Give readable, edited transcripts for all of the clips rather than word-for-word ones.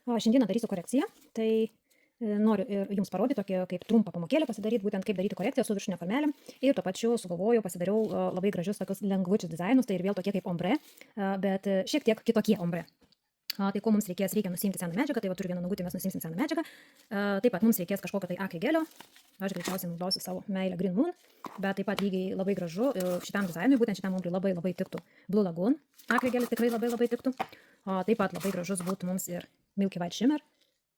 Šiandieną darysiu korekciją, tai noriu ir jums parodyti tokį kaip trumpą pamokėlę pasidaryti, būtent kaip daryti korekciją su viršutinė formelė. Ir tuo pačiu sugalvojau, pasidariau labai gražius tokius lengvučius dizainus, tai ir vėl tokie kaip ombre, bet šiek tiek kitokie ombre. Tai ko mums reikės, reikia nusimti seną medžiagą, tai va turiu vieną nugutį, mes nusimsim seną medžiagą. Taip pat mums reikės kažkokio tai akrigelio, aš greičiausiai naudosiu savo meilę Green Moon, bet taip pat lygiai labai gražu šitam dizainui, būtent šitam ombrui labai tiktų Blue Lagoon, akrigelis tikrai labai tiktų. Taip pat labai gražus būtų mums ir Milky White Shimmer.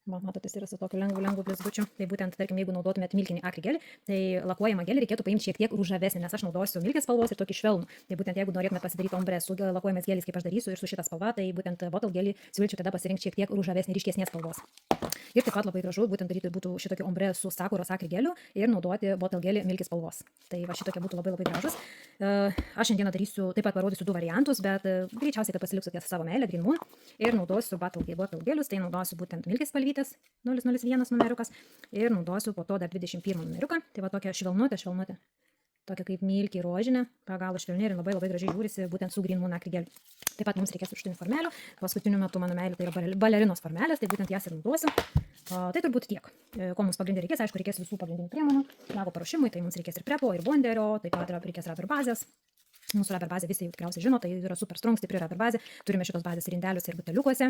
Matote, jis yra su tokiu lengvu blizgučiu. Tai būtent, tarkim, jeigu naudotumėt milkinį akrigelį, tai lakuojamą gelį reikėtų paimti šiek tiek ružavesnį, nes aš naudosiu milkės spalvos ir tokį švelnų. Tai būtent, jeigu norėtumėt pasidaryti ombre su lakuojamais geliais, kaip aš darysiu, ir su šita spalva, tai būtent bottle gelį siūlyčiau tada pasirinkti šiek tiek ružavesnį, ryškesnės spalvos. Ir taip pat labai gražu būtent daryti būtų šitokį ombre su sakuros akrigeliu ir naudoti bottle gelį milkės spalvos. Tai va šitokie būtų labai gražus. Aš šiandieną darysiu, taip pat parodysiu du variantus, bet greičiausiai kad pasiliksiu ties savo meilę Green Moon ir naudosiu bottle gelius, tai naudosiu būtent milkės spalvytės 001 numeriukas ir naudosiu po to dar 21 numeriuką. Tai va tokia švelnutė, tokia kaip milkiai rožinė, pagalo švelni ir labai gražiai žiūrisi būtent su Green Moon akrigeliu. Taip pat mums reikės viršutinių formelių. Paskutiniu metu mano meilė tai yra balerinos formelės, tai būtent jas ir naudosiu. Tai turbūt tiek. Ko mums pagrindė reikės, aišku, reikės visų pagrindinių priemonių. Nago paruošimui, tai mums reikės ir prepo, ir bonderio, taip pat reikės rubber bazės. Mūsų rubber bazė visi jau tikriausiai žino, tai yra super strong, stipri rubber bazė. Turime šitos bazės ir indeliuose, ir buteliukuose.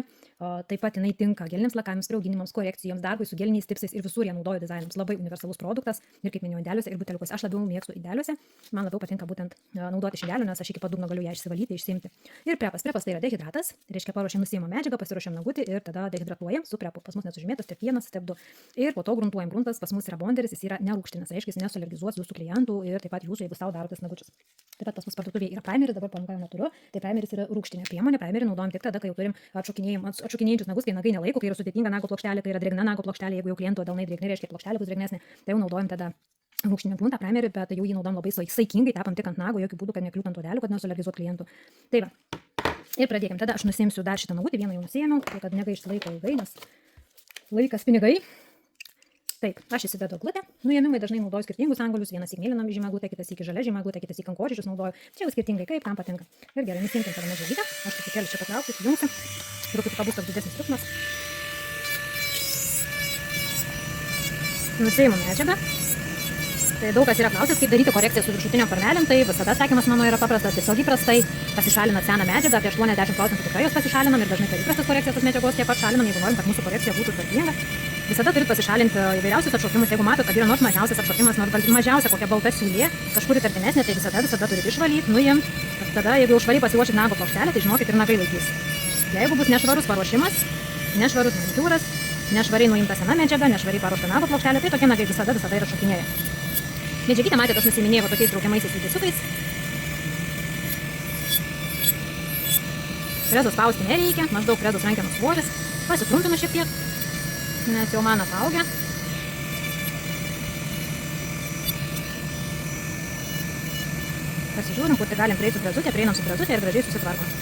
Taip pat jinai tinka geliniams lakavimams, priauginimams, korekcijoms, darbui su geliniais tipsais ir visur ją naudoju dizainams. Labai universalus produktas ir kaip minėjau, indeliuose ir buteliukuose. Aš labiau mėgstu indeliuose. Man labiau patinka būtent naudoti iš indelių, nes aš iki padugno galiu ją išsivalyti, išsiimti. Ir prepas. Prepas tai yra dehidratas, reiškia paruošiam nusiimą medžiagą, pasiruošiam nagutį ir tada dehidratuojam su prepu. Pas mus nesužymėtas step 1, step 2. Ir po to gruntuojam. Gruntas pas mus yra bonderis, jis yra nerūgštinis, reiškia, jis nesualergizuos jūsų klientų ir taip pat jūsų, jeigu savo darote nagučius. Taip pat pas mus parduotuvėje yra primeris, dabar pankavimo neturiu. Tai primeris yra rūgštinė priemonė. Primerį naudojam tik tada, kai jau turim atšokinėjančius nagus, kai nagai nelaiko, kai yra sudėtinga nago plokštelė, kai yra drėgna nago plokštelė, jeigu jau kliento delnai drėgni, reiškia plokštelė bus drėgnesnė, tai jau naudojam tada rūgštinį gruntą primerį, bet jau jį naudojam labai saikingai, tepam tik ant nago, jokių būdų, kad nekliūtų ant odelių, kad nesualergizuot klientų. Tai va. Ir pradėkim. Tada aš nusiimsiu dar šitą nagutį, vieną jau nusiėmiau, tai kad negaišti laiko ilgai, nes laikas pinigai. Taip, aš įsidedu eglutę. Nuėmimai dažnai naudoju skirtingus angolius. Vienas į mėlyną žymę eglutę, kitas į žalią žymę eglutę, kitas į kankorėžius naudoju. Čia jau skirtingai, kaip kam patinka. Ir gerai, nusimkim tada medžiagą. Aš truputėlį čia patrauksiu, sujungsiu. Truputį pabus toks didesnis triukšmas. Nusiimu medžiagą. Tai daug kas yra klausęs, kaip daryti korekciją su viršutinio formelėm. Tai visada atsakymas mano yra paprastas. Tiesiog įprastai pasišalinat seną medžiagą, apie 80% tikrai jos pasišalinam ir dažnai per įprastas korekcijas tos medžiagos tiek pat šalinam, jeigu norim, kad mūsų korekcija būtų tvarkinga. Visada turit pasišalinti įvairiausius atšokimus, jeigu matot, kad yra nors mažiausias atšokimas, nors mažiausia kokia balta siūlė, kažkur įtartinesnė, tai visada turit išvalyti, nuimti. Tada, jeigu jau švariai pasiruošit nago plokštelę, tai žinokit ir nagai laikys. Jeigu bus nešvarus paruošimas, nešvarus manikiūras, nešvariai nuimta sena medžiaga, nešvariai paruošta nago plokštelė, tai tokie nagai visada ir atšokinėja. Medžiagytę matėte, aš nusiminėjau tokiais traukiamaisiais judesiukais. Frezos spausti nereikia, maždaug frezos rankenos svoris, pasitrumpinu šiek tiek, nes jau man ataugia. Pasižiūrim, kur tai galim prieiti su frezutė, prieinam su frezutė ir gražiai susitvarkom.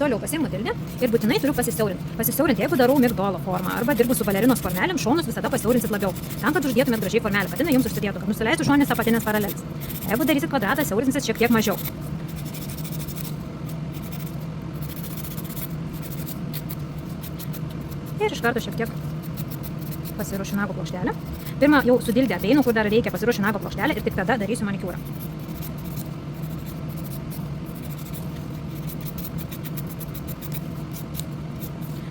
Toliau pasiimu dildį ir būtinai turiu pasisiaurinti. Pasisiaurinti, jeigu darau migdolo formą arba dirbu su balerinos formelėm, šonus visada pasiaurinsit labiau. Tam, kad uždėtumėt gražiai formelę, kad jinai jums užsidėtų, kad nusileistų šoninės apatinės paralelės. Jeigu darysit kvadratą, siaurinsit šiek tiek mažiau. Ir iš karto šiek tiek pasiruošiu nago plokštelę. Pirmą jau su dildė apeinu, kur dar reikia pasiruošiu nago plokštelę ir tik tada darysiu manikiūrą.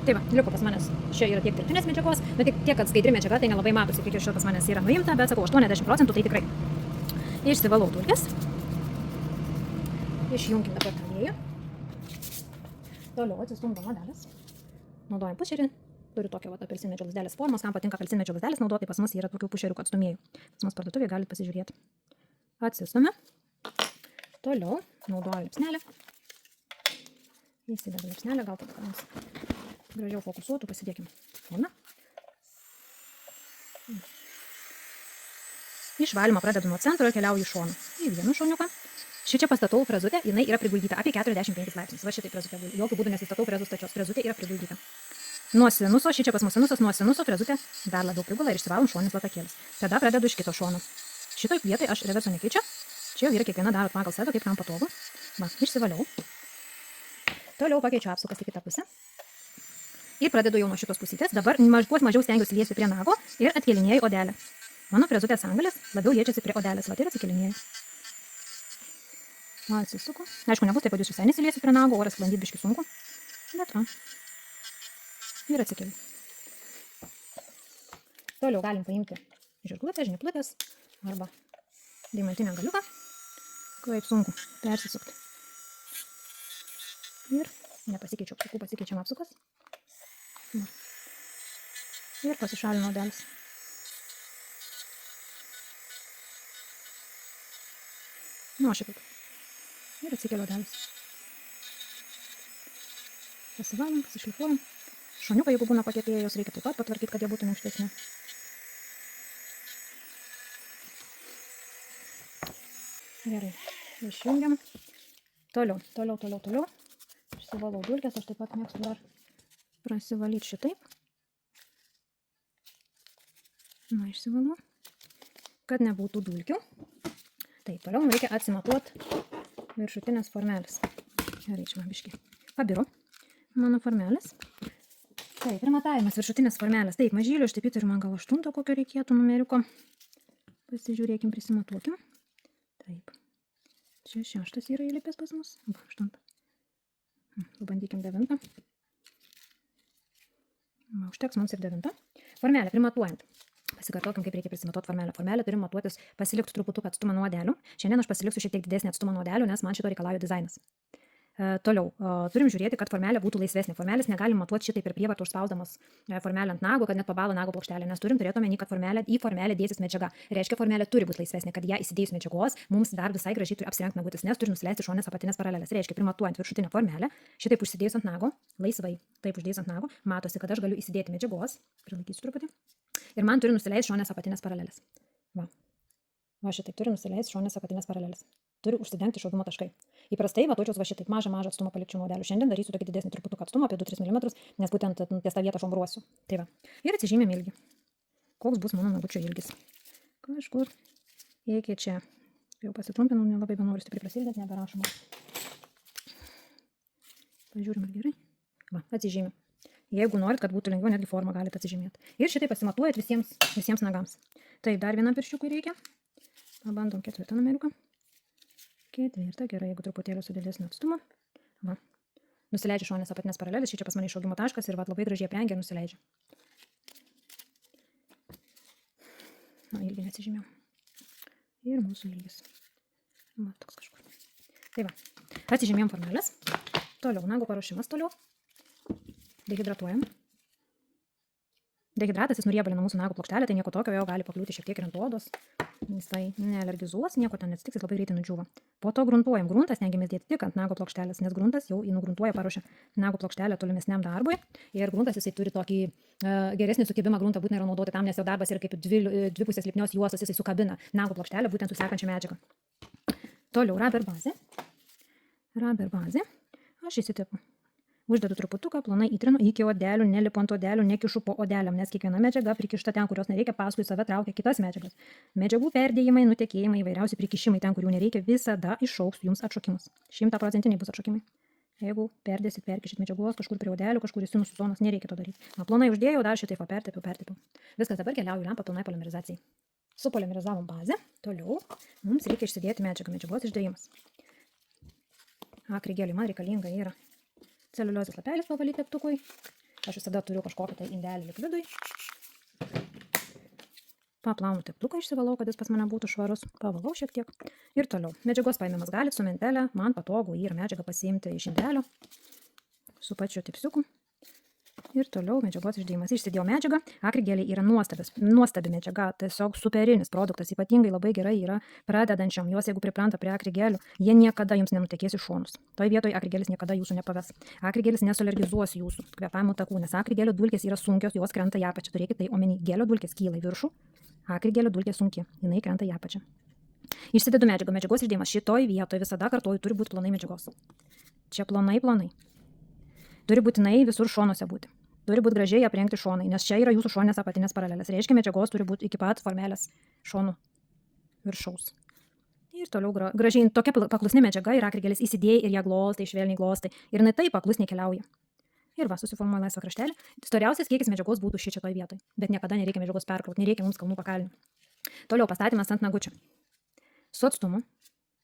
Tai va, liko pas manęs, čia yra tiek dirbtinės medžiagos, bet tiek, kad skaidri medžiaga, tai nelabai matosi, kiek iš šio pas manęs yra nuimta, bet sakau, 80% tai tikrai. Išsivalau dulkes. Išjunkim dabar aliejų. Toliau atsistumdom odelės. Naudojam pušerį. Turiu tokią apelsinmedžio lazdelės formos, kam patinka apelsinmedžio lazdelės naudoti, pas mus yra tokių pušerių atstumėjų. Pas mus parduotuvėje galite pasižiūrėti. Atsistumė. Toliau naudoju liepsnelę. Įsidedu liepsnelę, gal tada mums gražiau fokusuotų, pasidėkim foną. Išvalymą pradedu nuo centro ir keliauju į šoną. Į vieną šoniuką. Šičia pastatau frezutę, jinai yra priguldyta apie 45 laipsnius. Va šitai frezutė, jokių būdų nesistatau frezų stačios. Frezutė yra priguldyta. Nuo sinuso, šičia pas mus sinusas, nuo sinuso frezutė dar labiau prigula ir išsivalom šoninis latakėlis. Tada pradedu iš kito šono. Šitoj vietoj aš reverso nekeičiu. Čia jau yra kiekviena darot pagal save, kaip kam patogu. Va, išsivaliau. Toliau pakeičiu apsukas į kitą pusę. Ir pradedu jau nuo šitos pusytės. Dabar kuo mažiau stengiuosi liesti prie nago ir atkelinėjau odelę. Mano frezutės angalis labiau liečiasi prie odelės. Va, ir atkelinėjau. Atsisuku. Aišku, nebus taip, kad jūs visai nesiliesi prie nago, oras sklandyt biški sunku. Bet va. Ir atsikeliu. Toliau galim paimti žirklutę, žnyplutės arba deimantinę galiuką. Kaip sunku persisukti. Ir nepasikeičiu apsukų, pasikeičiam apsukas. Ir pasišalinu odelis. Nu, šitaip. Ir atsikeliu odelis. Pasivalom, pasišlifuojam. Šoniukai, jeigu būna pakepėję, jos reikia taip pat patvarkyti, kad jie būtų minkštesni. Gerai, išjungiam. Toliau. Išsivalau dulkes, aš taip pat mėgstu dar prasivalyti šitaip. Na, išsivalau, kad nebūtų dulkių. Taip, toliau reikia atsimatuoti viršutinės formelės. Gerai, čia man biškį pabiro mano formelės. Taip, ir matavimas viršutinės formelės. Taip, mažylio aš taip ir man gal 8 kokio reikėtų numeriuko. Pasižiūrėkim, prisimatuokim. Taip, čia 6 yra įlipęs pas mus. 8. Pabandykim 9. Užteks mums ir 9. Formelę primatuojant. Pasikartokim, kaip reikia prisimatuoti formelę. Formelę turim matuotis pasilikti truputuką atstumą nuo odelių. Šiandien aš pasiliksiu šiek tiek didesnį atstumą nuo odelių, nes man šito reikalauja dizainas. Toliau, turim žiūrėti, kad formelė būtų laisvesnė. Formelės negalim matuoti šitaip ir prievartą užspausdamas formelę ant nago, kad net pabalo nago plokštelė, nes turim turėti omeny, kad į formelę dėsis medžiaga. Reiškia, formelė turi būti laisvesnė, kad ją įsidėjus medžiagos, mums dar visai gražiai turi apsirengti nagutis, nes turi nusileisti šonės apatinės paralelės. Reiškia, primatuojant viršutinę formelę, šitaip užsidėjus ant nago, laisvai, taip uždėjus ant nago, matosi, kad aš galiu įsidėti medžiagos, prilaikysiu truputį, ir man turi nusileisti šonės apatinės paralelės. Va šitaip turi nusileisti šonės apatinės paralelės. Turi užsidengti išaugimo taškai. Įprastai matuočiaus va šitaip mažą atstumą palikčiau nuo odelių. Šiandien darysiu tokį didesnį truputuką atstumą, apie 2-3 mm, nes būtent ties tą vietą šombruosiu. Tai va. Ir atsižymėm ilgį. Koks bus mano nagučio ilgis? Kažkur iki čia. Jau pasitrumpinau, nelabai benoriu stipriai prasidėti, neberašoma. Pažiūrim, ar gerai. Va, atsižymėm. Jeigu norit, kad būtų lengviau, netgi formą galite atsižymėti. Ir šitai pasimatuojat visiems nagams. Taip, dar vieną pirščiukui reikia. Pabandom 4 numeriuką. 4, gerai, jeigu truputėlį su didesniu atstumu. Va. Nusileidžia šonės apatinės paralelės, čia pas mane išaugimo taškas ir va, labai gražiai aprengia ir nusileidžia. Na, ilgį neatsižymėjau. Ir mūsų ilgis. Va, toks kažkur. Tai va, atsižymėjom formelės. Toliau, nago paruošimas toliau. Dehidratuojam. Dehidratas jis nuriebalina mūsų nago plokštelę, tai nieko tokio, jo gali pakliūti šiek tiek ir ant odos. Jis tai nealergizuos, nieko ten neatsitiks, jis labai greitai nudžiūva. Po to gruntuojam. Gruntas stengiamės dėti tik ant nago plokštelės, nes gruntas jau nugruntuoja, paruošia nago plokštelę tolimesniam darbui. Ir gruntas jisai turi tokį geresnį sukibimą, gruntą būtina yra naudoti tam, nes jo darbas yra kaip dvipusės lipnios juostos, jisai sukabina nago plokštelę būtent su sekančia medžiaga. Toliau rubber bazė. Aš įsitepu. Uždedu truputuką, plonai įtrinu iki odelių, nelipu ant odelių, nekišu po odeliam, nes kiekviena medžiaga prikišta ten, kurios nereikia, paskui save traukia kitas medžiagas. Medžiagų perdėjimai, nutekėjimai, įvairiausi prikišimai ten, kurių nereikia, visada iššauks jums atšokimus. 100% bus atšokimai. Jeigu perdėsit, perkišit medžiagos kažkur prie odelių, kažkur į sinusų zonas, nereikia to daryti. Plonai uždėjau, dar šitaip pertepiau. Viskas, dabar keliauju lempą pilnai polimerizacijai. Supolimerizavom bazę, toliau mums reikia išsidėti medžiagos išdėjimas. Akrigeliui man reikalinga yra celiuliozės lapelis pavalyti teptukui. Aš visada turiu kažkokį tai indelį likvidui. Paplaunu teptuką, išsivalau, kad jis pas mane būtų švarus. Pavalau šiek tiek. Ir toliau. Medžiagos paėmimas galit su mentelė. Man patogu ir medžiagą pasiimti iš indelio. Su pačiu tipsiuku. Ir toliau medžiagos išdėjimas. Išsidėjau medžiagą. Akrigeliai yra nuostabi medžiaga. Tiesiog superinis produktas. Ypatingai labai gerai yra pradedančiam. Jos, jeigu pripranta prie akrigelių, jie niekada jums nenutekės į šonus. Toj vietoje akrigelis niekada jūsų nepaves. Akrigelis nesualergizuos jūsų kvėpavimo takų, nes akrigelio dulkės yra sunkios, jos krenta į apačią. Turėkite tai omeny. Gelio dulkės kyla į viršų. Akrigelio dulkė sunki. Jinai krenta į apačią. Išsidedu medžiagą. Medžiagos išdėjimas šitoj vietoje visada kartuoju, turi būti plonai medžiagos. Čia plonai. Turi būtinai visur šonuose būti. Turi būti gražiai aprengti šonai, nes čia yra jūsų šonės apatinės paralelės. Reiškia, medžiagos turi būti iki pat formelės šonų viršaus. Ir toliau gražiai tokia paklusni medžiaga ir akrigėlis įsidėjai ir ją glostai, švelniai glostai. Ir jinai taip paklusniai keliauja. Ir va, susiformuoja laisvą kraštelį. Storiausias kiekis medžiagos būtų šitoj vietoj. Bet niekada nereikia medžiagos perkrauti, nereikia mums kalnų pakalnių. Toliau pastatymas ant nagučio. Su atstumu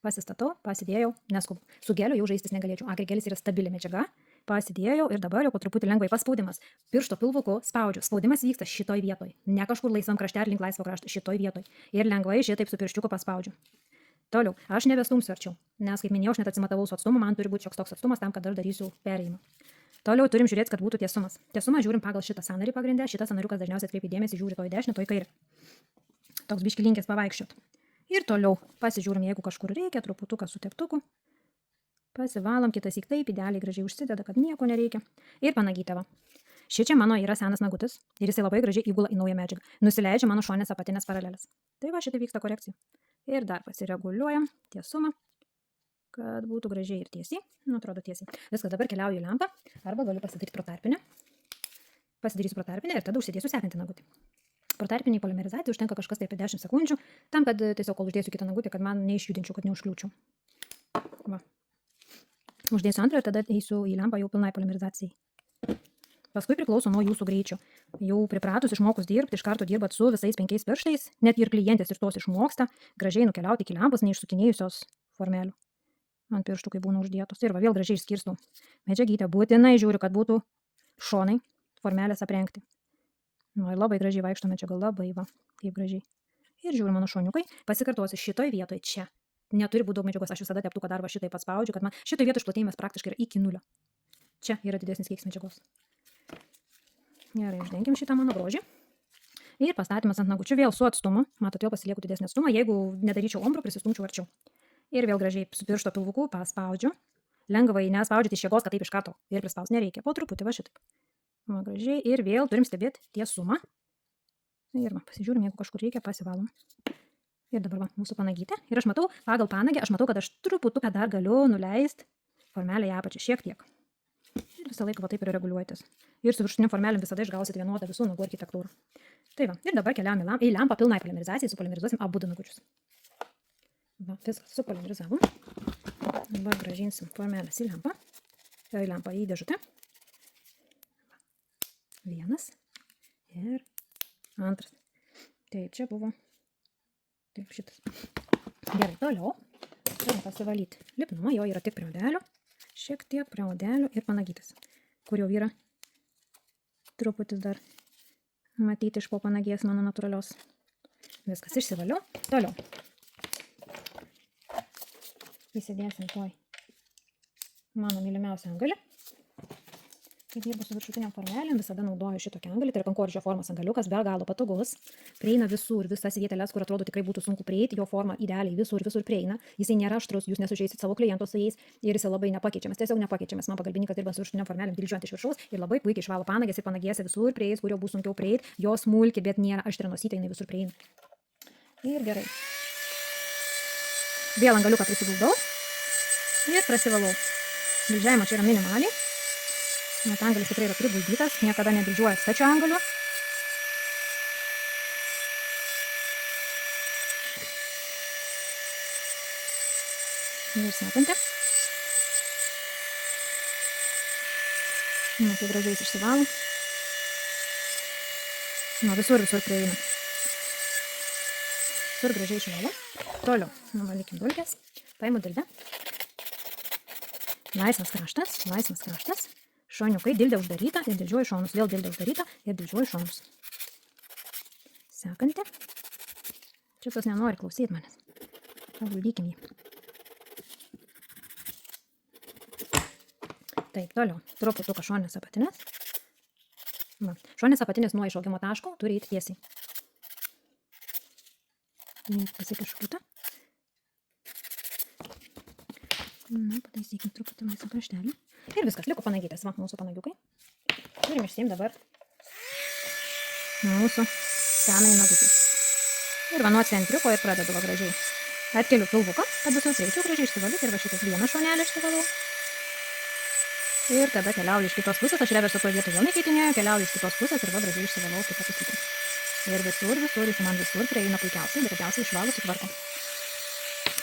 pasistatau, pasidėjau, neskubu. Su geliu jau žaistis negalėčiau. Akrigėlis yra stabili medžiaga. Pasidėjau ir dabar jau po truputį lengvai paspaudimas. Piršto pilvuku spaudžiu. Spaudimas vyksta šitoj vietoj. Ne kažkur laisvam krašte ar link laisvo krašto, šitoj vietoj. Ir lengvai šitaip su pirščiuku paspaudžiu. Toliau, aš nebestumsiu arčiau, nes kaip minėjau, aš net atsimatavau su atstumu, man turi būti šioks toks atstumas tam, kad aš darysiu perėjimą. Toliau turim žiūrėti, kad būtų tiesumas. Tiesumą žiūrim pagal šitą sąnarį pagrindę, šitas sąnariukas dažniausiai atkreipia dėmesį, žiūri to į dešinę, to į kairę. Toks biški linkęs pavaikščiot. Ir toliau pasižiūrim, jeigu kažkur reikia, truputuką su teptuku. Pasivalom, kitas įk taip, idealiai gražiai užsideda, kad nieko nereikia. Ir panagytė va. Šičia mano yra senas nagutis ir jisai labai gražiai įgula į naują medžiagą. Nusileidžia mano šonės apatinės paralelės. Tai va, šitai vyksta korekcija. Ir dar pasireguliuojam tiesumą, kad būtų gražiai ir tiesiai. Nu, atrodo tiesiai. Viskas, dabar keliauju į lempą arba galiu pasidaryti protarpinę. Pasidarysiu protarpinę ir tada užsidėsiu sekantį nagutį. Protarpiniai polimerizacijai užtenka kažkas tai apie 10 sekundžių, tam, kad tiesiog kol uždėsiu kitą nagutį, kad man neišjudinčiau, kad neužkliūčiau. Va. Uždėsiu antrą ir tada eisiu į lempą jau pilnai polimerizacijai. Paskui priklauso nuo jūsų greičio. Jau pripratus išmokus dirbti, iš karto dirbat su visais 5 pirštais, net ir klientės iš tos išmoksta, gražiai nukeliauti iki lempos, neišsukinėjusios formelių. Ant pirštų, kai būna uždėtos. Ir va, vėl gražiai išskirstau. Medžiagytę būtinai žiūriu, kad būtų šonai formelės aprengti. Nu, labai gražiai vaikšto medžiaga, labai va, kaip gražiai. Ir žiūriu mano šoniukai, pasikartosiu šitoj vietoj čia. Neturi būti daug medžiagos, aš visada teptuką darbą šitai paspaudžiu, kad man šitoj vietoj išplatėjimas praktiškai yra iki 0. Čia yra didesnis kiekis medžiagos. Gerai, uždenkim šitą mano grožį. Ir pastatymas ant nagučių vėl su atstumu. Matot, vėl pasilieku didesnį atstumą. Jeigu nedaryčiau ombro, prisistumčiau arčiau. Ir vėl gražiai su piršto pilvuku paspaudžiu. Lengvai nespaudžiate iš jėgos, kad taip iš karto. Ir prispaus nereikia. Po truputį va šitaip. Va, gražiai. Ir vėl turim stebėti tiesumą. Ir va, pasižiūrim, jeigu kažkur reikia, pasivalom. Ir dabar va, mūsų panagytė. Ir aš matau, pagal panagę, aš matau, kad aš truputuką dar galiu nuleisti formelę į apačią šiek tiek. Ir visą laiką va taip ir reguliuotis. Ir su viršutiniu formelėm visada išgausite vienodą visų nagų architektūrą. Tai va, ir dabar keliam į lempą pilnai polimerizacijai, supolimerizuosim abu nagučius. Va, viskas supolimerizavom. Dabar grąžinsim formelės į lempą į dėžutę. Vienas ir antras. Taip, čia buvo. Taip, šitas. Gerai, toliau. Turim pasivalyti lipnumą, jo yra tik prie odelio. Šiek tiek prie odelio ir panagytas, kur jau yra truputis dar matyti iš po panagės mano natūralios. Viskas išsivaliu. Toliau. Įsidėsim toj mano mylimiausią angalį. Kai dirbu su viršutiniam formelėm, visada naudoju šitokį angalį, tai yra kankorėžio formos angaliukas, be galo patogus, prieina visur, visas vieteles, kur atrodo tikrai būtų sunku prieiti, jo forma idealiai visur prieina, jisai nėra aštrus, jūs nesužeisit savo kliento su jais ir jisai labai nepakeičiamas, tiesiog nepakeičiamas, man pagalbininkas dirba su viršutiniam formelėm, dildžiuojant iš viršaus ir labai puikiai išvalo panagės ir panagėse visur prieis, kur jau bus sunkiau prieiti, jos smulki, bet nėra aštri nosytė, jinai visur prieina. Ir gerai. Vėl angaliuką prisiguldau ir prasivalau. Dildžiavimo čia yra minimaliai. Net angalis tikrai yra priguldytas, niekada nedildžiuoja stačiu angaliu. Ir sekantį. Nu, tai gražiai išsivalo. Nu, visur prieina. Visur gražiai išvalo. Toliau, nuvalykim dulkes. Paimu dildę. Laisvas kraštas. Šoniukai, dildė uždaryta ir dildžiuoju šonus. Vėl dildė uždaryta ir dildžiuoju šonus. Sekantį. Čia tas nenori klausyti manęs. Paguldykim jį. Taip, toliau. Truputuką šonės apatinės. Šonės apatinės nuo išaugimo taško turi eiti tiesiai. Pasikišu kitą. Na, pataisykim truputį laisvą kraštelį. Ir viskas, liko panagytas, va, mūsų panagiukai. Turim išsiimti dabar mūsų senąjį nagutį. Ir va nuo centriuko ir pradedu va gražiai. Atkeliu pilvuką, kad visur prieičiau gražiai išsivalyti ir va šitas vieną šonelį išsivalau. Ir tada keliauju iš kitos pusės, aš reversą to vietą vėl nekeitinėjau, keliauju iš kitos pusės ir va gražiai išsivalau kitą pusę. Ir visur, jis man visur prieina puikiausiai, geriausiai išvalo sutvarko.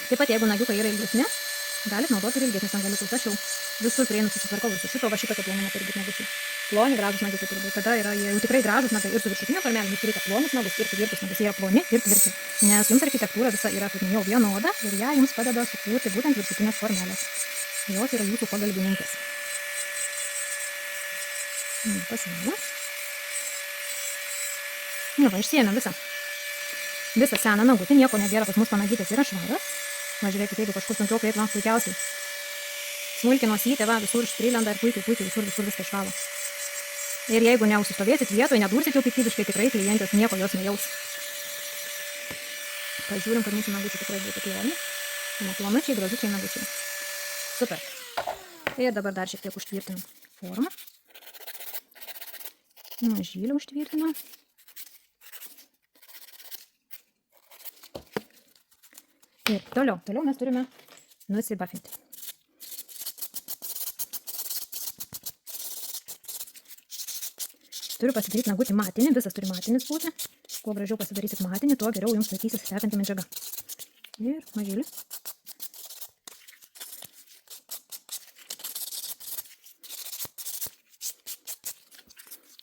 Taip pat, jeigu nagiukai yra ilgesni, galit naudoti ir ilgesnis nagaliukus. Aš jau visur prieinu susitvarkau ir su šito, va šitokio plonumo turi būti nagučiai. Ploni, gražus nagiukai turi būti. Tada yra jie jau tikrai gražus nagai ir su viršutinio formelė, jūs turite plonus nagus ir tvirtus nagus. Jie yra ploni ir tvirti. Nes jums architektūra visa yra, kaip minėjau, vienoda ir ją jums padeda sukurti būtent viršutinės formelės. Jos yra jūsų pagalbininkės. Pasiėmė. Nu, va, išsiėmė visą seną nagutį, nieko nebėra, pas mus panagytės yra švaras. Va, žiūrėkite, jeigu kažkur sunkiau kaip, va, puikiausiai. Smulki nosytė, va, visur išprilenda ir puikiai, visur viskas švalo. Ir jeigu neužsistovėsit vietoje, nedursit jau piktybiškai, tikrai klientės nieko jos nejaus. Pažiūrim, kad mūsų nagučiai tikrai būtų ploni. Plonučiai, gražučiai nagučiai. Super. Ir dabar dar šiek tiek užtvirtinam formą. Mažylį užtvirtinam. Ir toliau mes turime nusibafinti. Turiu pasidaryti nagutį matinį, visas turi matinis būti. Kuo gražiau pasidarysit matinį, tuo geriau jums laikysis tekanti medžiaga. Ir mažylį.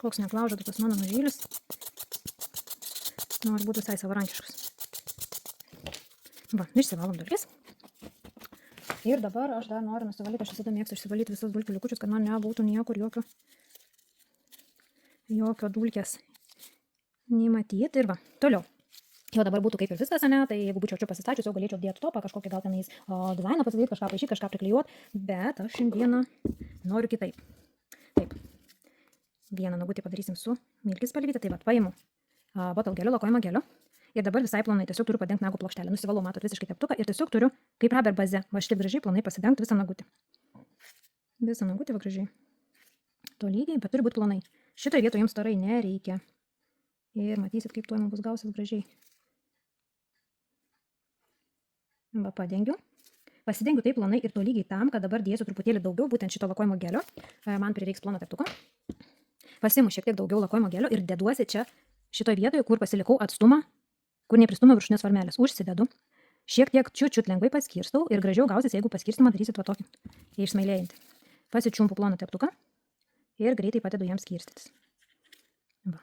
Koks neklaužotas tas mano mažylis. Nori būti visai savarankiškas. Va, išsivalom dulkes. Ir dabar aš dar noriu nusivalyti, aš visada mėgstu išsivalyti visus dulkių likučius, kad man nebūtų niekur jokio dulkės nematyti. Ir va, toliau. Jau dabar būtų kaip ir viskas, ne? Tai jeigu būčiau čia pasistačius, jau galėčiau dėti topą, kažkokį gal tenais dizainą pasidaryti, kažką paišyti, kažką priklijuoti, bet aš šiandieną noriu kitaip. Taip. Vieną nagutį padarysim su milkis spalvytė, tai va, paimu bottle geliu, lakojimo geliu. Ir dabar visai plonai tiesiog turiu padengti nagų plokštelę. Nusivalau, matot, visiškai teptuką ir tiesiog turiu kaip rubber baze. Va šitaip gražiai plonai pasidengti visą nagutį. Visą nagutį va gražiai. Tolygiai, bet turi būti plonai. Šitoje vietoje jums tarai nereikia. Ir matysit, kaip tuoj man bus gausis gražiai. Va padengiu. Pasidengiu taip plonai ir tolygiai tam, kad dabar dėsiu truputėlį daugiau būtent šito lakojimo gelio. Man prireiks plono teptuko. Pasiimu šiek tiek daugiau lakojimo gelio ir deduosi čia šitoje vietoje, kur pasilikau atstumą, kur nepristumiau viršutinės formelės. Užsidedu. Šiek tiek čiut lengvai paskirstau ir gražiau gausis, jeigu paskirstimą darysit va tokį išsmailėjantį. Pasičiumpu ploną teptuką ir greitai padedu jam skirstytis. Va.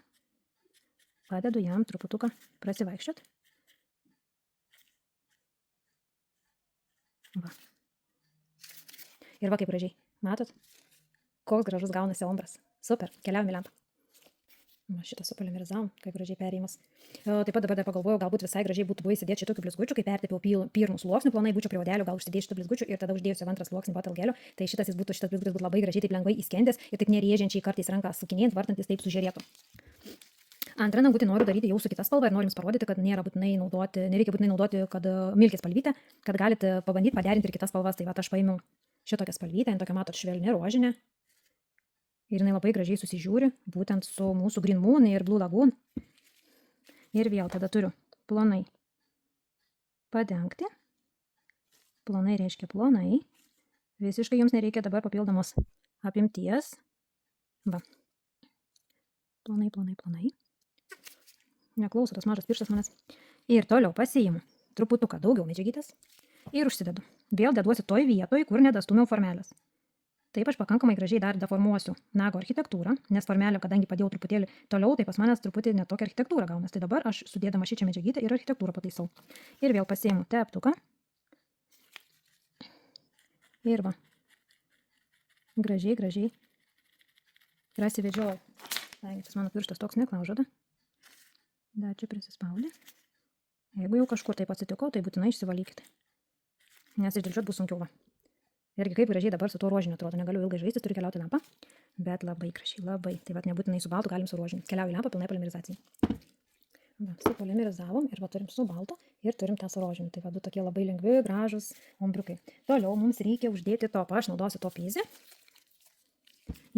Padedu jam truputuką prasivaikščiot. Va. Ir va kaip gražiai. Matot? Koks gražus gaunasi ombras. Super. Keliaujam į lempą. Šitą supolimerizavom, kaip gražiai perėjimas. Taip pat dabar dar pagalvojau, galbūt visai gražiai būtų buvę įsidėti šitokių blizgučių, kai pertepiau pirmų sluoksnių, plonai būčiau prie odelių, gal užsidėti šitą blizgučių ir tada uždėjusi antrą sluoksnį bottle gelio. Tai šitas blizgutis būtų labai gražiai, taip lengvai įskendęs ir taip nerėžiančiai kartais ranką sukinėjant, vartantis taip sužėrėtų. Antrą nagutį noriu daryti jau su kita spalva ir noriu jums parodyti, kad nereikia būtinai naudoti, kad milkės spalvytę, kad galite pabandyti paderinti ir kitas spalvas. Tai va, aš paėmiau šitokią spalvytę, tokia matot švelni rožinė. Ir jinai labai gražiai susižiūri, būtent su mūsų Green Moon ir Blue Lagoon. Ir vėl tada turiu plonai padengti. Plonai reiškia plonai. Visiškai jums nereikia dabar papildomos apimties. Va. Plonai. Neklauso tas mažas pirštas manęs. Ir toliau pasiimu truputuką daugiau medžiagytės ir užsidedu. Vėl deduosi toj vietoj, kur nedastumiau formelės. Taip aš pakankamai gražiai dar deformuosiu nago architektūrą, nes formelę, kadangi padėjau truputėlį toliau, tai pas manęs truputį netokia architektūra gaunas. Tai dabar aš sudėdama šičią medžiagytę ir architektūrą pataisau. Ir vėl pasiimu teptuką. Ir va. Gražiai. Prasivedžioju. Tas mano pirštas toks neklaužoda. Dar čia prisispaudė. Jeigu jau kažkur taip atsitiko, tai būtinai išsivalykite. Nes išdėlčiot bus sunkiau va. Irgi kaip gražiai dabar su tuo rožiniu atrodo. Negaliu ilgai žaistis, turiu keliauti lampą. Bet labai gražiai, labai. Tai va, nebūtinai su baltu, galim su rožiniu. Keliauju lampą pilnai polimerizacijai. Va, supolimerizavom ir va turim su baltu ir turim tą su rožiniu. Tai va, du tokie labai lengvi, gražus ombriukai. Toliau mums reikia uždėti topą. Aš naudosiu top Easy.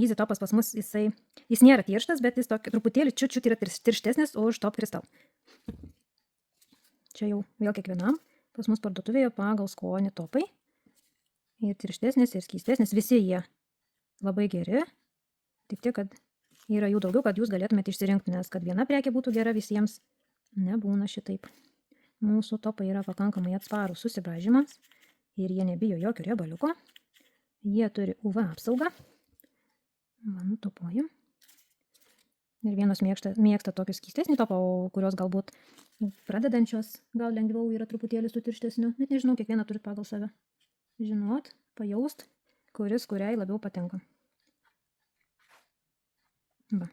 Easy topas pas mus, jis nėra tirštas, bet jis truputėlį čiut yra tirštesnis už top kristal. Čia jau vėl kiekvienam. Pas mus parduotuvėje pagal skonį topai. Ir tirštesnis, ir skystesnis, visi jie labai geri, tik tiek, kad yra jų daugiau, kad jūs galėtumėte išsirinkti, nes kad viena prekė būtų gera visiems, nebūna šitaip. mūsų topai yra pakankamai atsparūs susibraižymams ir jie nebijo jokio riebaliuko. Jie turi UV apsaugą. Va, nutopuoju. Ir vienos mėgsta tokius keistesnį topą, kurios galbūt pradedančios gal lengviau yra truputėlį su tirštesniu. Net nežinau, kiekvieną turit pagal save žinot, pajaust, kuris kuriai labiau patinka. Va.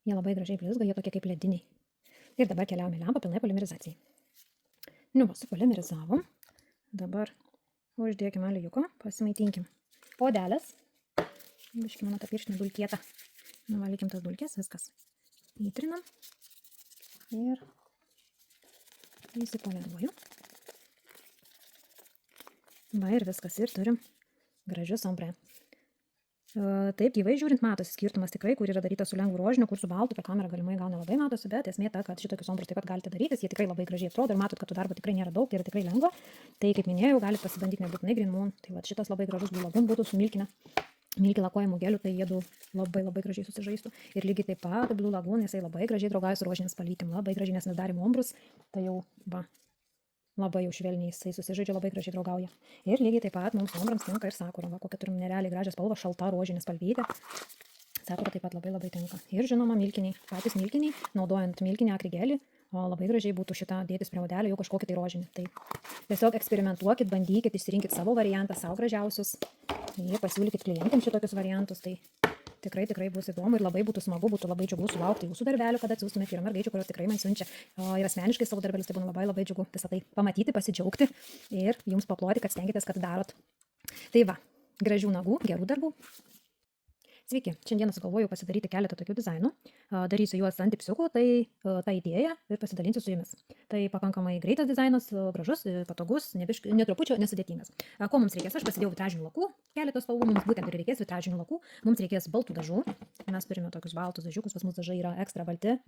Jie labai gražiai blizga, jie tokie kaip lediniai. Ir dabar keliaujame lempą pilnai polimerizacijai. Nu, va, supolimerizavom. Dabar uždėkime aliuko, pasimaitinkim. Odelės. Biški mano ta pirštinė dulkėta. Nuvalykim tas dulkės, viskas. Įtrinam. Ir įsipoliruoju. Va ir viskas. Ir turim gražius ombre. Taip, gyvai žiūrint matosi skirtumas tikrai, kur yra daryta su lengvu rožiniu, kur su baltu, per kamerą galimai gal nelabai matosi, bet esmė ta, kad šitokius ombrus taip pat galite darytis, jie tikrai labai gražiai atrodo ir matot, kad tų darbo tikrai nėra daug, tai yra tikrai lengva. Tai kaip minėjau, galite pasibandyti nebūtinai Green Moon, tai va šitas labai gražus Blue Lagoon būtų su milki lakuojamų gelių, tai jie labai gražiai susižaistų. Ir lygiai taip pat Blue Lagoon, jisai labai gražiai draugauja su rožinės palytim, labai gražiai, nes mes darėm ombrus, tai jau va. Labai jau švelniai jisai susižaidžia, labai gražiai draugauja. Ir lygiai taip pat mums ombrams tinka ir sakura, va, kokia turim nerealiai gražią spalvą, šalta rožinė spalvytė. Sakura taip pat labai tinka. Ir žinoma, milkiniai, patys milkiniai, naudojant milkinį akrigelį, labai gražiai būtų šitą dėtis prie odelio jau kažkokį tai rožinį. Tai tiesiog eksperimentuokit, bandykit, išsirinkit savo variantą, savo gražiausius ir pasiūlykit klientams šitokius variantus. Tai tikrai bus įdomu ir labai būtų smagu, būtų labai džiugu sulaukti jūsų darbelių, kad atsiųstumėte. Yra mergaičių, kurios tikrai man siunčia ir asmeniškai savo darbelius, tai būna labai džiugu visą tai pamatyti, pasidžiaugti ir jums paploti, kad stengiatės, kad darot. Tai va, gražių nagų, gerų darbų. Sveiki, šiandieną sugalvojau pasidaryti keletą tokių dizainų, darysiu juos ant tipsiukų, tai tą idėją ir pasidalinsiu su jumis. Tai pakankamai greitas dizainas, gražus, patogus, netrupučio nesudėtingas. Ko mums reikės? Aš pasidėjau vitražinių lakų, keletos spalvų, mums būtent ir reikės vitražinių lakų, mums reikės baltų dažų, mes turime tokius baltus dažiukus, pas mus dažai yra ekstra balti,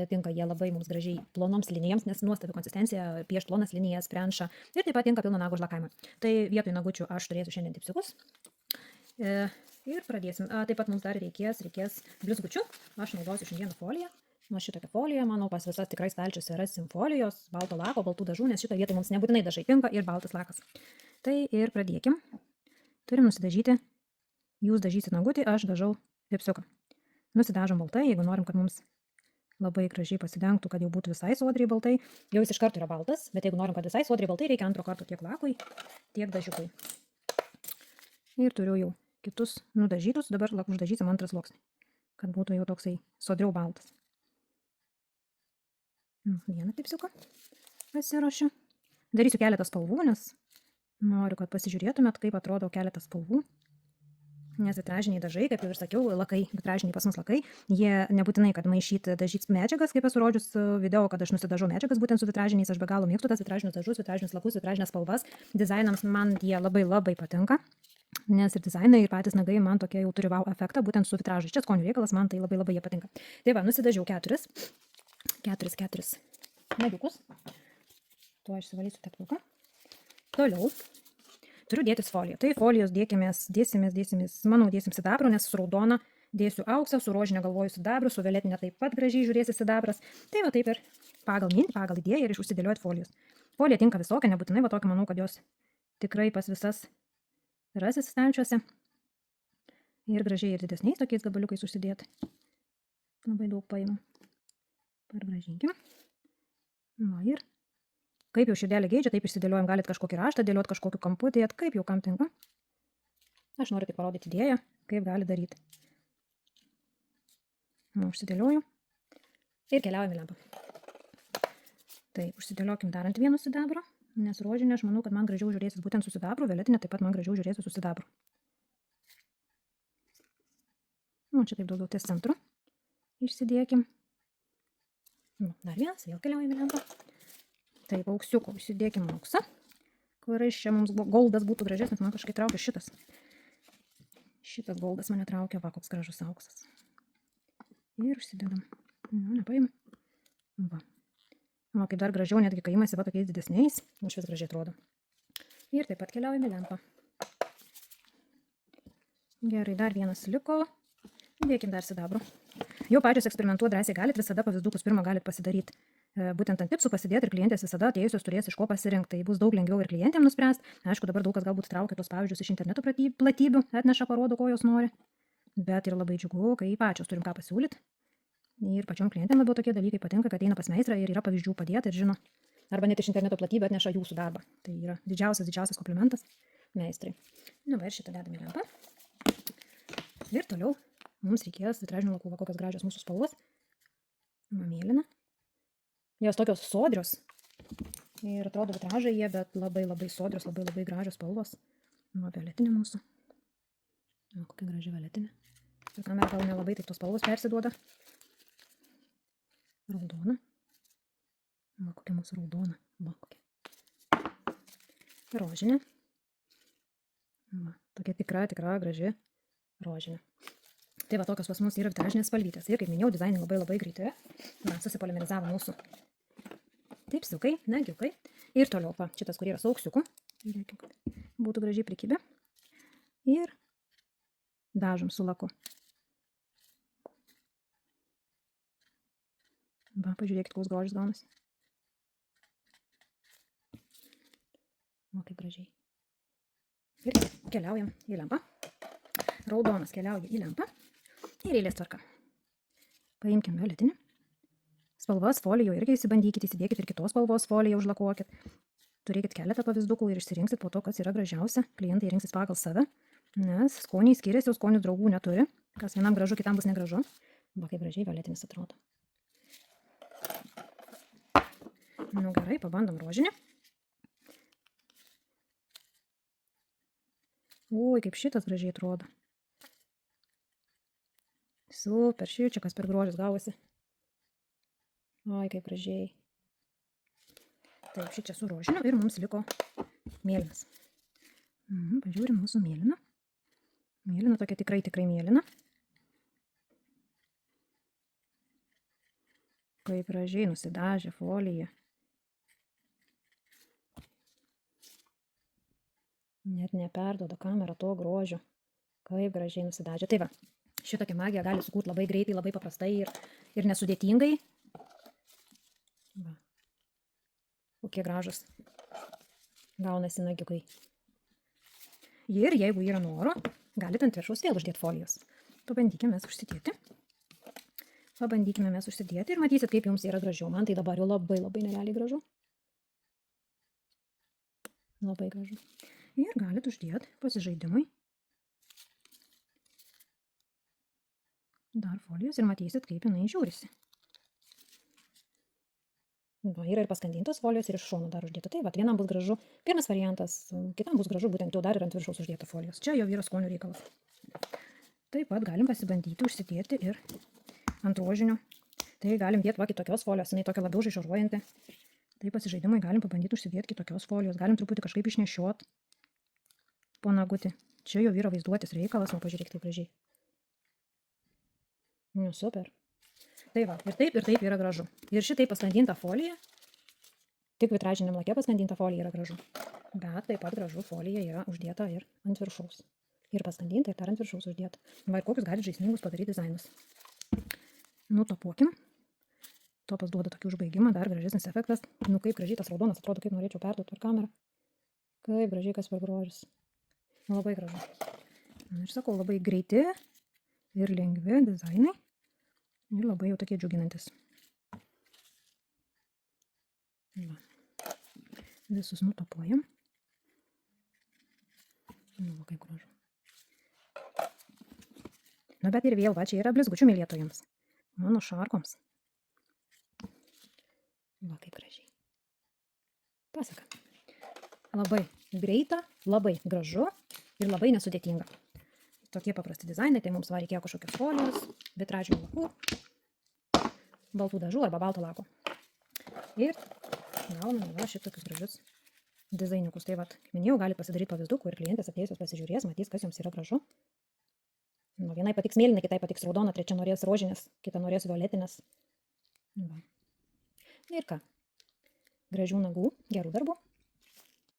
tinka jie labai mums gražiai plonoms linijoms, nes nuostabi konsistencija, piešt plonas linijas, prenša ir taip pat tinka pilno nago užlakavimą. Tai vietoj nagučių aš turėsiu šiandien tipsiukus. Ir pradėsim. Taip pat mums dar reikės blizgučių. Aš naudosiu šiandieną foliją. Šitokią foliją, manau, pas visas tikrai stalčiuose rasim folijos, balto lako, baltų dažų, nes šito vietoj mums nebūtinai dažai tinka ir baltas lakas. Tai ir pradėkim. Turim nusidažyti. Jūs dažysit nagutį, aš dažau tipsiuką. Nusidažom baltai, jeigu norim, kad mums labai gražiai pasidengtų, kad jau būtų visai sodriai baltai. Jau jis iš karto yra baltas, bet jeigu norim, kad visai sodriai baltai, reikia antro karto tiek lakui, tiek dažiukui. Ir turiu jau kitus nudažytus, dabar uždažysim antrą sluoksnį, kad būtų jau toksai sodriau baltas. Vieną tipsiuką pasiruošiu. Darysiu keletą spalvų, nes noriu, kad pasižiūrėtumėt, kaip atrodo keletas spalvų. Nes vitražiniai dažai, kaip jau ir sakiau, lakai, vitražiniai pas mus lakai, jie nebūtinai, kad maišyti dažyt medžiagas, kaip esu rodžius video, kad aš nusidažau medžiagas būtent su vitražiniais, aš be galo mėgstu tas vitražinius dažus, vitražinius lakus, vitražinės spalvas. Dizainams man jie labai patinka. Nes ir dizainai, ir patys nagai man tokie jau turi wow efektą, būtent su vitražais. Čia skonių reikalas, man tai labai jie patinka. Tai va, nusidažiau keturis nagiukus. Tuo išsivalysiu teptuką. Toliau turiu dėtis foliją. Tai folijos dėsimės, manau, dėsim sidabro, nes su raudona dėsiu auksą, su rožinė galvoju sidabru, su violetinė taip pat gražiai žiūrėsi sidabras. Tai va taip ir pagal mintį, pagal idėją ir užsidėliojat folijos. Folija tinka visokia, nebūtinai, va tokia, manau, kad jos tikrai pas visas rasis stalčiuose ir gražiai ir didesniais tokiais gabaliukais užsidėti. Labai daug paimu. Pargražinkim. Va ir kaip jau širdelė geidžia, taip išsidėliojam, galit kažkokį raštą dėliot, kažkokiu kampu dėt, kaip jau kam tinka. Aš noriu tik parodyti idėją, kaip gali daryti. Užsidėlioju ir keliaujame lempą. Taip, užsidėliokim dar ant vieno sidabro. Nes rožinė, aš manau, kad man gražiau žiūrėsis būtent su sidabru, violetinė taip pat man gražiau žiūrėsis su sidabru. Čia taip daugiau ties centru. Išsidėkim. Dar vienas, vėl keliaujame lempą. Taip, auksiuko užsidėkim auksą, kuris čia mums goldas būtų gražesnis, man kažkai traukia šitas. Šitas goldas mane traukia, va, koks gražus auksas. Ir užsidedam. Nepaim. Va. O kaip dar gražiau, netgi kai imasi va tokiais didesniais, iš vis gražiai atrodo. Ir taip pat keliaujame lempą. Gerai, dar vienas liko. Dėkim dar sidabro. Jau pačios eksperimentuoti drąsiai galit, visada pavyzdukus pirmą galit pasidaryti būtent ant pipsų pasidėti ir klientės visada atėjusios turės iš ko pasirinkti. Tai bus daug lengviau ir klientėm nuspręsti. Aišku, dabar daug kas galbūt traukia tos pavyzdžius iš interneto platybių, atneša, parodo, ko jos nori. Bet yra labai džiugu, kai pačios turim ką pasiūlyti. Ir pačiom klientėm labiau tokie dalykai patinka, kad eina pas meistrą ir yra pavyzdžių padėti ir žino. Arba net iš interneto platybių atneša jūsų darbą. Tai yra didžiausias komplimentas meistrai. Nu, va ir šitą dedam į lempą. Ir toliau mums reikės vitražinių lakų, va kokios gražios mūsų spalvos. Mėlyna. Jos tokios sodrios. Ir atrodo vitražai jie, bet labai sodrios, labai gražios spalvos. Nu, violetinė mūsų. Nu, kokia graži violetinė. Ir kamera gal nelabai taip tos spalvos persiduoda. Raudona. Va, kokia mūsų raudona. Va, kokia. Rožinė. Va, tokia tikra, graži rožinė. Tai va, tokios pas mus yra vitražinės spalvytės. Ir kaip minėjau, dizainai labai greiti. Va, susipolimerizavo mūsų tipsiukai, nagiukai. Ir toliau, va, šitas, kur yra su auksiuku. Žiūrėkime, kad būtų gražiai prikibę. Ir dažom su laku. Va, pažiūrėkit, koks grožis gaunasi. Va, kaip gražiai. Ir keliaujam į lempą. Raudonas keliauja į lempą. Ir eilės tvarka. Paimkim violetinį. Spalvas folijo irgi įsibandykit, įsidėkit ir kitos spalvos foliją užlakuokit. Turėkit keletą pavyzdukų ir išsirinksit po to, kas yra gražiausia. Klientai rinksis pagal save, nes skoniai skiriasi, jau skonių draugų neturi. Kas vienam gražu, kitam bus negražu. Va, kaip gražiai violetinis atrodo. Nu gerai, pabandom rožinį. Ui, kaip šitas gražiai atrodo. Super, šičiakas per grožis gavosi. Oi, kaip gražiai. Taip, šičia su rožiniu ir mums liko mėlynas. Pažiūrim mūsų mėlyną. Mėlyna tokia tikrai mėlyna. Kaip gražiai nusidažė folija. Net neperduoda kamera to grožio. Kaip gražiai nusidažė. Tai va, šitokią magiją gali sukurti labai greitai, labai paprastai ir nesudėtingai. Va. Kokie gražus gaunasi nagiukai. Ir jeigu yra noro, galite ant viršaus vėl uždėti folijos. Pabandykime mes užsidėti. Ir matysit, kaip jums yra gražiau. Man tai dabar jau labai nerealiai gražu. Labai gražu. Ir galite uždėti pasižaidimui dar folijos ir matysit, kaip jinai žiūrisi. Va, yra ir paskandintos folijos ir iš šonų dar uždėta. Tai va, vienam bus gražu pirmas variantas, kitam bus gražu būtent jau dar ir ant viršaus uždėta folijos. Čia jau yra skonių reikalas. Taip pat galim pasibandyti užsidėti ir ant rožinio. Tai galim dėti va kitokios folijos, jinai tokia labiau žaižaruojanti. Tai pasižaidimui galim pabandyti užsidėti kitokios folijos, galim truputį kažkaip išnešiot po nagutį. Čia jau yra vaizduotis reikalas, o pažiūrėk taip gražiai. Nu, super. Tai va, ir taip yra gražu. Ir šitai paskandinta folija, tik vitražiniam lake paskandinta folija yra gražu. Bet taip pat gražu folija yra uždėta ir ant viršaus. Ir paskandinta, ir dar ant viršaus uždėta. Va, ir kokius gali žaismingus padaryti dizainus. Nutopuokim. Topas duoda tokį užbaigimą, dar gražesnis efektas. Nu, kaip gražiai tas raudonas atrodo, kaip norėčiau perduoti per kamerą. Kaip gražiai, kas per grožis. Labai gražu. Ir sakau, labai greiti ir lengvi dizainai. Ir labai jau tokie džiuginantis. Va. Visus nutopuojam. Nu, va, kaip gražu. Nu, bet ir vėl, va, čia yra blizgučių mylėtojams. Mano šarkoms. Va, kaip gražiai. Pasaka. Labai greita, labai gražu ir labai nesudėtinga. Tokie paprasti dizainai, tai mums va reikėjo kažkokios folijos, vitražinių lakų, baltų dažų arba balto lako. Ir gauname va šitokius gražius dizainiukus. Tai va, kaip minėjau, gali pasidaryti pavyzdukų ir klientės atėjusios pasižiūrės, matys, kas jums yra gražu. Nu, vienai patiks mėlyna, kitai patiks raudona, trečia norės rožinės, kita norės violetinės. Va. Ir ką? Gražių nagų, gerų darbų.